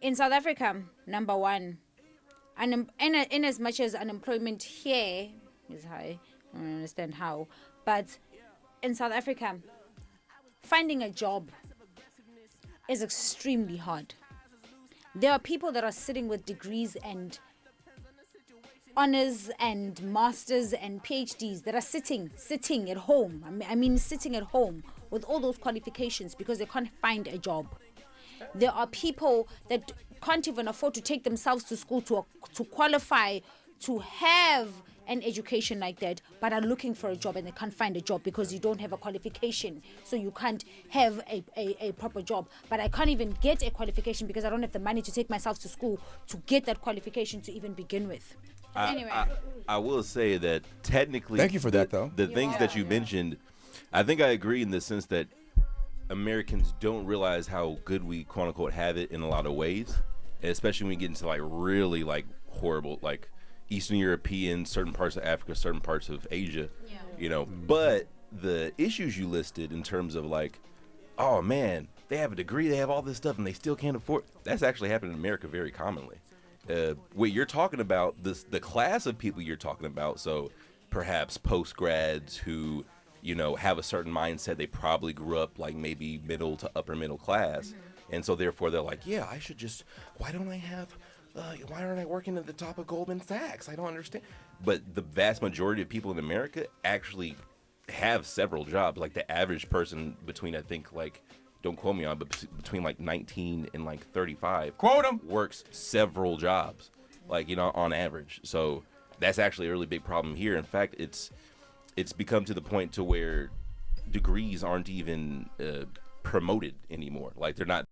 In South Africa, number one, in as much as unemployment here is high, I don't understand how, but in South Africa, finding a job is extremely hard. There are people that are sitting with degrees and honors and masters and PhDs that are sitting at home. Sitting at home with all those qualifications because they can't find a job. There are people that can't even afford to take themselves to school to qualify to have an education like that, but are looking for a job and they can't find a job because you don't have a qualification, so you can't have a proper job. But I can't even get a qualification because I don't have the money to take myself to school to get that qualification to even begin with. Anyway, I will say that technically, thank you for that, though. The things that you mentioned, I think I agree in the sense that Americans don't realize how good we quote unquote have it in a lot of ways, especially when we get into like really like horrible like Eastern European, certain parts of Africa, certain parts of Asia, you know. But the issues you listed in terms of like, oh man, they have a degree, they have all this stuff, and they still can't afford. That's actually happening in America very commonly. What you're talking about, the class of people you're talking about, so perhaps post grads who, you know, have a certain mindset. They probably grew up like maybe middle to upper middle class, and so therefore they're like, yeah, I should just. Why aren't I working at the top of Goldman Sachs? I don't understand. But the vast majority of people in America actually have several jobs. Like the average person between, I think, like, don't quote me on, but between like 19 and like 35, Quote 'em. works several jobs, like, you know, on average. So that's actually a really big problem here. In fact, it's become to the point to where degrees aren't even promoted anymore. Like they're not